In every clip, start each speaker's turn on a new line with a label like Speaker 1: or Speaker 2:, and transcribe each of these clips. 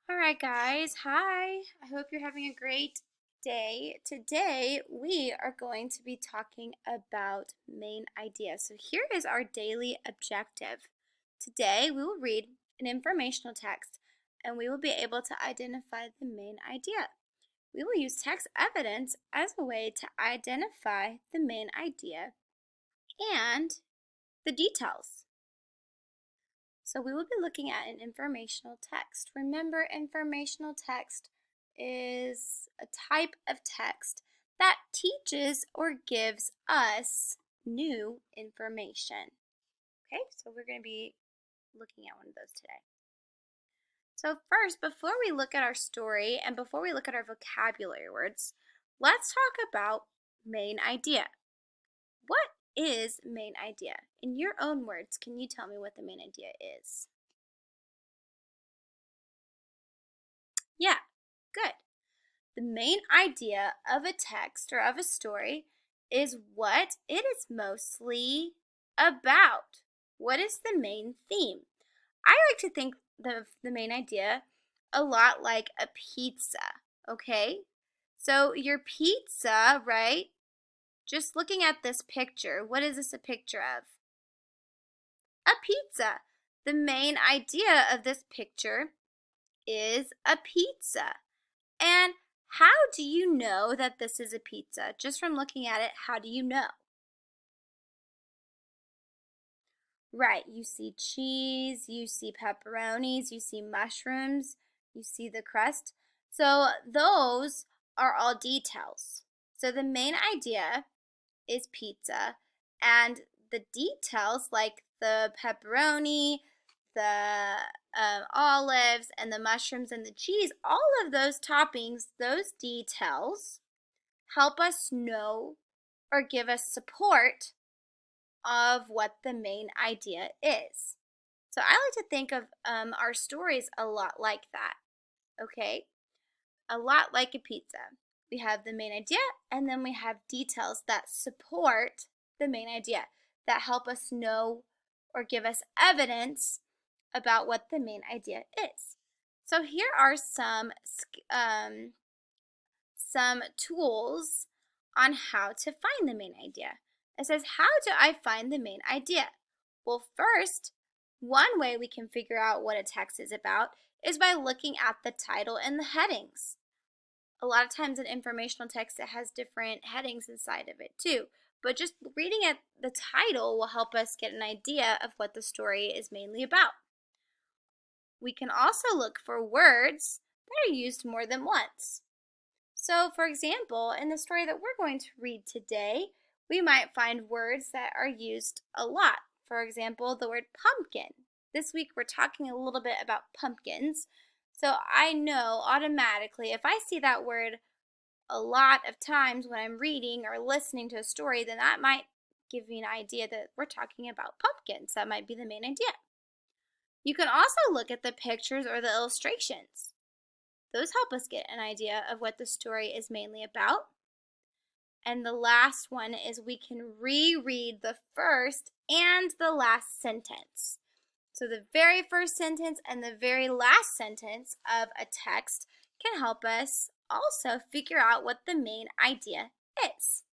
Speaker 1: All right, guys. Hi. I hope you're having a great day. Today, we are going to be talking about main ideas. So, here is our daily objective. Today, we will read an informational text and we will be able to identify the main idea. We will use text evidence as a way to identify the main idea and the details. So we will be looking at an informational text. Remember, informational text is a type of text that teaches or gives us new information. Okay, so we're going to be looking at one of those today. So first, before we look at our story and before we look at our vocabulary words, let's talk about main idea. What is main idea? In your own words, can you tell me what the main idea is? Yeah, good. The main idea of a text or of a story is what it is mostly about. What is the main theme? I like to think of the main idea a lot like a pizza, okay? So your pizza, right? Just looking at this picture, what is this a picture of? A pizza. The main idea of this picture is a pizza. And how do you know that this is a pizza? Just from looking at it, how do you know? Right, you see cheese, you see pepperonis, you see mushrooms, you see the crust. So those are all details. So the main idea is pizza, and the details like the pepperoni, the olives, and the mushrooms and the cheese, all of those toppings, those details help us know or give us support of what the main idea is. So I like to think of our stories a lot like that, okay? A lot like a pizza. We have the main idea and then we have details that support the main idea, that help us know or give us evidence about what the main idea is. So here are some tools on how to find the main idea. It says, how do I find the main idea? Well, first, one way we can figure out what a text is about is by looking at the title and the headings. A lot of times in informational text, it has different headings inside of it too. But just reading at the title will help us get an idea of what the story is mainly about. We can also look for words that are used more than once. So, for example, in the story that we're going to read today, we might find words that are used a lot. For example, the word pumpkin. This week we're talking a little bit about pumpkins. So I know automatically if I see that word a lot of times when I'm reading or listening to a story, then that might give me an idea that we're talking about pumpkins. That might be the main idea. You can also look at the pictures or the illustrations. Those help us get an idea of what the story is mainly about. And the last one is we can reread the first and the last sentence. So the very first sentence and the very last sentence of a text can help us also figure out what the main idea is.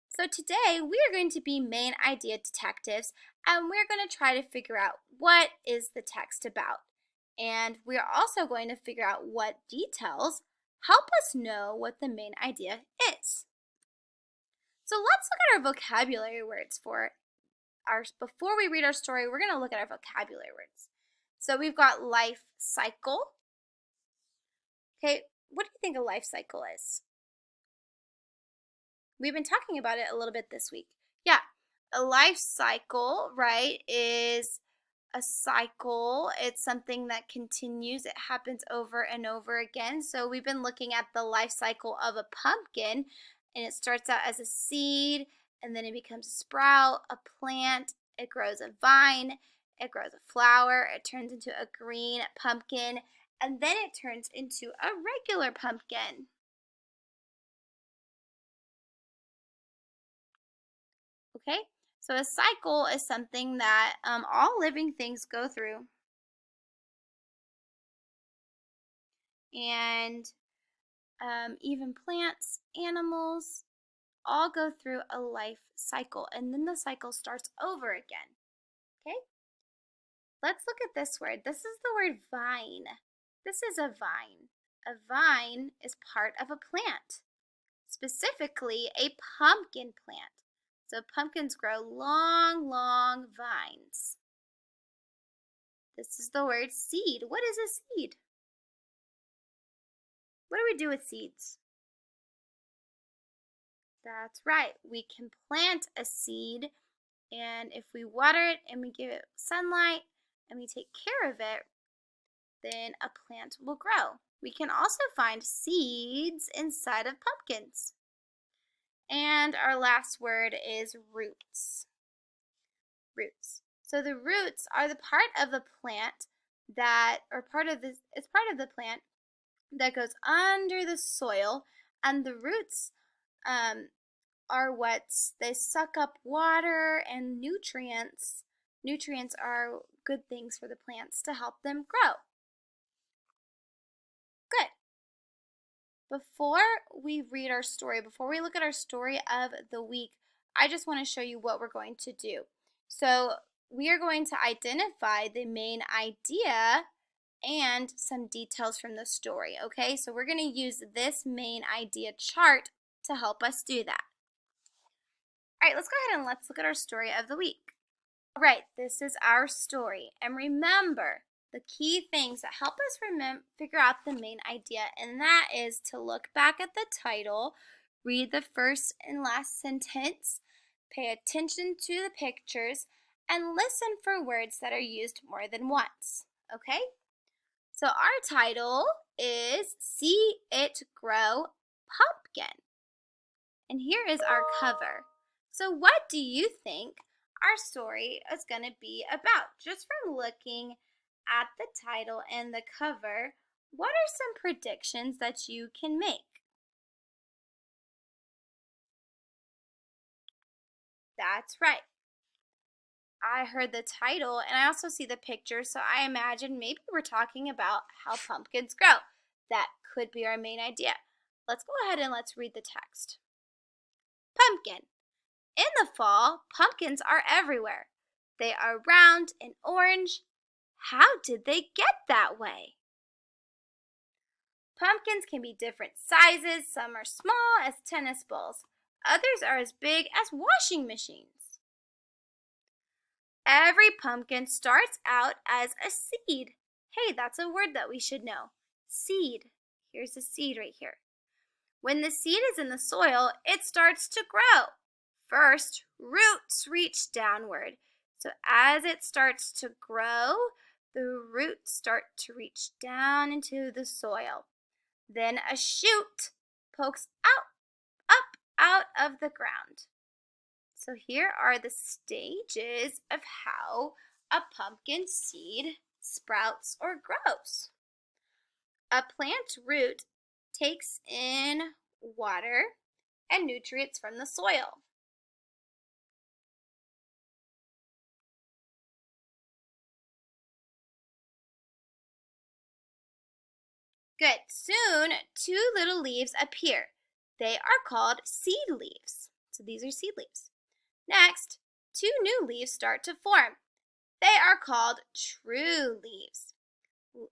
Speaker 1: So today we are going to be main idea detectives and we're going to try to figure out what is the text about. And we are also going to figure out what details help us know what the main idea is. So let's look at our vocabulary words before we read our story, we're going to look at our vocabulary words. So we've got life cycle. Okay, what do you think a life cycle is? We've been talking about it a little bit this week. Yeah, a life cycle, right, is a cycle. It's something that continues. It happens over and over again. So we've been looking at the life cycle of a pumpkin, and it starts out as a seed, and then it becomes a sprout, a plant, it grows a vine, it grows a flower, it turns into a green pumpkin, and then it turns into a regular pumpkin. Okay, so a cycle is something that all living things go through. and even plants, animals, all go through a life cycle, and then the cycle starts over again. Okay? Let's look at this word. This is the word vine. This is a vine. A vine is part of a plant, specifically a pumpkin plant. So pumpkins grow long, long vines. This is the word seed. What is a seed? What do we do with seeds? That's right. We can plant a seed, and if we water it and we give it sunlight and we take care of it, then a plant will grow. We can also find seeds inside of pumpkins. And our last word is roots. Roots. So the roots are the part of the plant that, or part of this, it's part of the plant that goes under the soil, and the roots are what they suck up water and nutrients. Nutrients are good things for the plants to help them grow. Good. Before we read our story, before we look at our story of the week, I just want to show you what we're going to do. So we are going to identify the main idea and some details from the story, okay? So we're going to use this main idea chart to help us do that. All right, let's go ahead and let's look at our story of the week. All right, this is our story. And remember, the key things that help us figure out the main idea, and that is to look back at the title, read the first and last sentence, pay attention to the pictures, and listen for words that are used more than once, okay? So our title is See It Grow Pumpkin. And here is our cover. So what do you think our story is going to be about? Just from looking at the title and the cover, what are some predictions that you can make? That's right. I heard the title and I also see the picture, so I imagine maybe we're talking about how pumpkins grow. That could be our main idea. Let's go ahead and let's read the text. Pumpkin. In the fall, pumpkins are everywhere. They are round and orange. How did they get that way? Pumpkins can be different sizes. Some are small as tennis balls. Others are as big as washing machines. Every pumpkin starts out as a seed. Hey, that's a word that we should know. Seed. Here's a seed right here. When the seed is in the soil, it starts to grow. First, roots reach downward. So as it starts to grow, the roots start to reach down into the soil. Then a shoot pokes out of the ground. So here are the stages of how a pumpkin seed sprouts or grows. A plant root takes in water and nutrients from the soil. Good. Soon, two little leaves appear. They are called seed leaves. So these are seed leaves. Next, two new leaves start to form. They are called true leaves.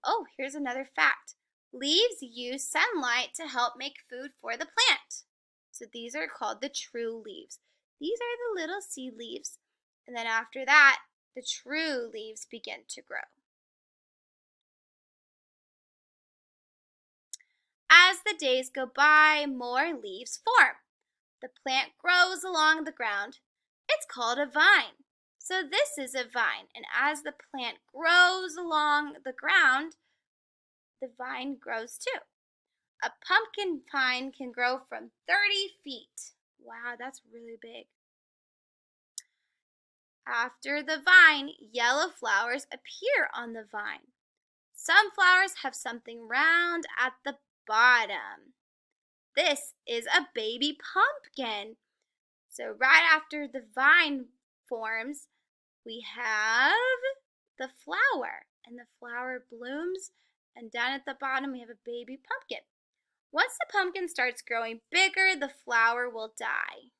Speaker 1: Oh, here's another fact. Leaves use sunlight to help make food for the plant. So these are called the true leaves. These are the little seed leaves. And then after that, the true leaves begin to grow. As the days go by, more leaves form. The plant grows along the ground. It's called a vine. So this is a vine, and as the plant grows along the ground, the vine grows too. A pumpkin vine can grow from 30 feet. Wow, that's really big. After the vine, yellow flowers appear on the vine. Some flowers have something round at the bottom. This is a baby pumpkin. So right after the vine forms, we have the flower, and the flower blooms And down at the bottom, we have a baby pumpkin. Once the pumpkin starts growing bigger, the flower will die.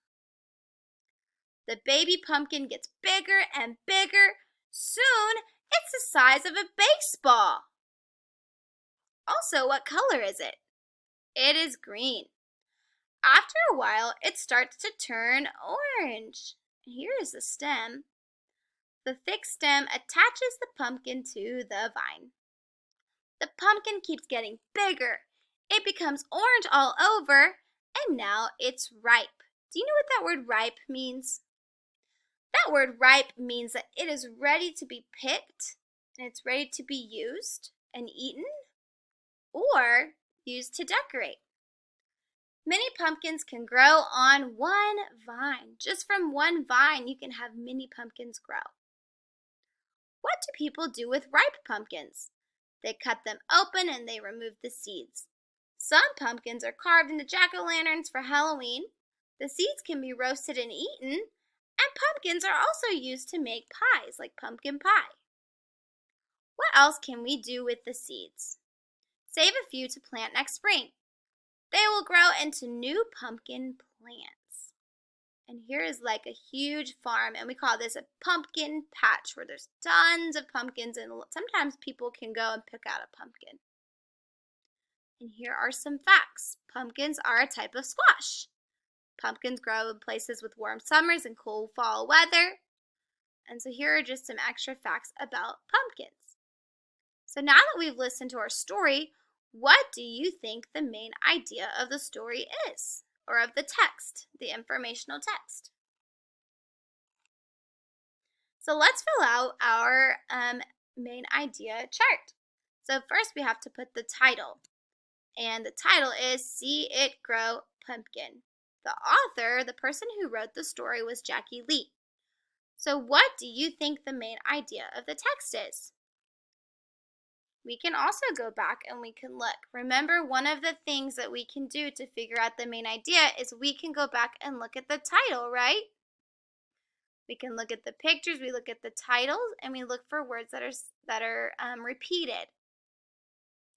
Speaker 1: The baby pumpkin gets bigger and bigger. Soon, it's the size of a baseball. Also, what color is it? It is green. After a while, it starts to turn orange. Here is the stem. The thick stem attaches the pumpkin to the vine. The pumpkin keeps getting bigger. It becomes orange all over, and now it's ripe. Do you know what that word ripe means? That word ripe means that it is ready to be picked, and it's ready to be used and eaten, or used to decorate. Many pumpkins can grow on one vine. Just from one vine, you can have many pumpkins grow. What do people do with ripe pumpkins? They cut them open and they remove the seeds. Some pumpkins are carved into jack-o'-lanterns for Halloween. The seeds can be roasted and eaten, and pumpkins are also used to make pies, like pumpkin pie. What else can we do with the seeds? Save a few to plant next spring. They will grow into new pumpkin plants. And here is like a huge farm, and we call this a pumpkin patch, where there's tons of pumpkins, and sometimes people can go and pick out a pumpkin. And here are some facts. Pumpkins are a type of squash. Pumpkins grow in places with warm summers and cool fall weather. And so here are just some extra facts about pumpkins. So now that we've listened to our story, what do you think the main idea of the story is? Or of the text, the informational text? So let's fill out our main idea chart. So first we have to put the title. And the title is See It Grow Pumpkin. The author, the person who wrote the story, was Jackie Lee. So what do you think the main idea of the text is? We can also go back and we can look. Remember, one of the things that we can do to figure out the main idea is we can go back and look at the title, right? We can look at the pictures, we look at the titles, and we look for words that are repeated.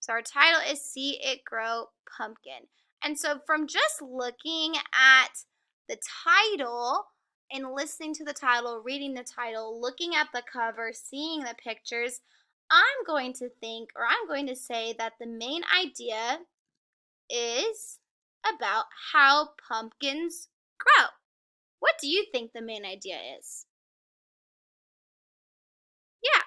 Speaker 1: So our title is See It Grow Pumpkin. And so from just looking at the title and listening to the title, reading the title, looking at the cover, seeing the pictures, I'm going to think, or I'm going to say that the main idea is about how pumpkins grow. What do you think the main idea is? Yeah.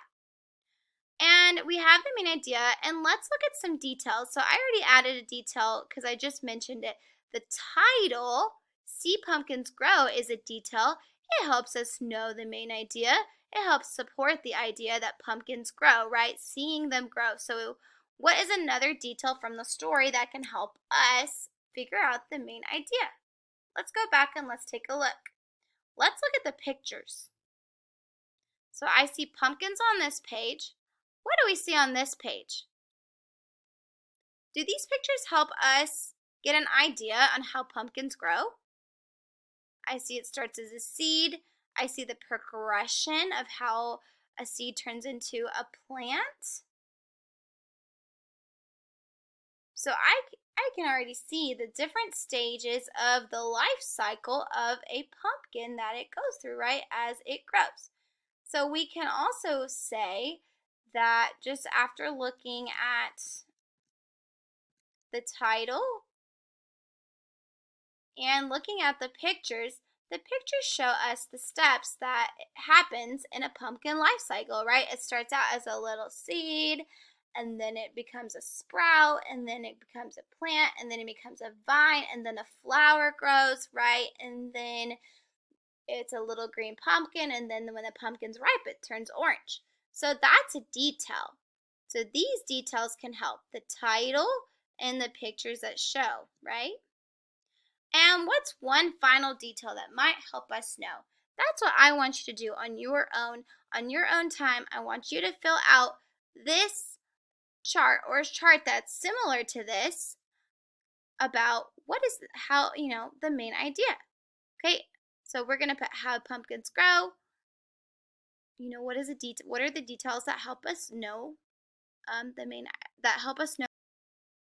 Speaker 1: And we have the main idea, and let's look at some details. So I already added a detail because I just mentioned it. The title, See Pumpkins Grow, is a detail. It helps us know the main idea. It helps support the idea that pumpkins grow, right? Seeing them grow. So what is another detail from the story that can help us figure out the main idea? Let's go back and let's take a look. Let's look at the pictures. So I see pumpkins on this page. What do we see on this page? Do these pictures help us get an idea on how pumpkins grow? I see it starts as a seed. I see the progression of how a seed turns into a plant. So I can already see the different stages of the life cycle of a pumpkin that it goes through, right, as it grows. So we can also say that just after looking at the title and looking at the pictures show us the steps that happens in a pumpkin life cycle, right? It starts out as a little seed, and then it becomes a sprout, and then it becomes a plant, and then it becomes a vine, and then a flower grows, right? And then it's a little green pumpkin, and then when the pumpkin's ripe, it turns orange. So that's a detail. So these details can help the title and the pictures that show, right? And what's one final detail that might help us know? That's what I want you to do on your own. On your own time, I want you to fill out this chart, or a chart that's similar to this, about what is how, the main idea. Okay? So we're going to put how pumpkins grow. What are the details that help us know the main that help us know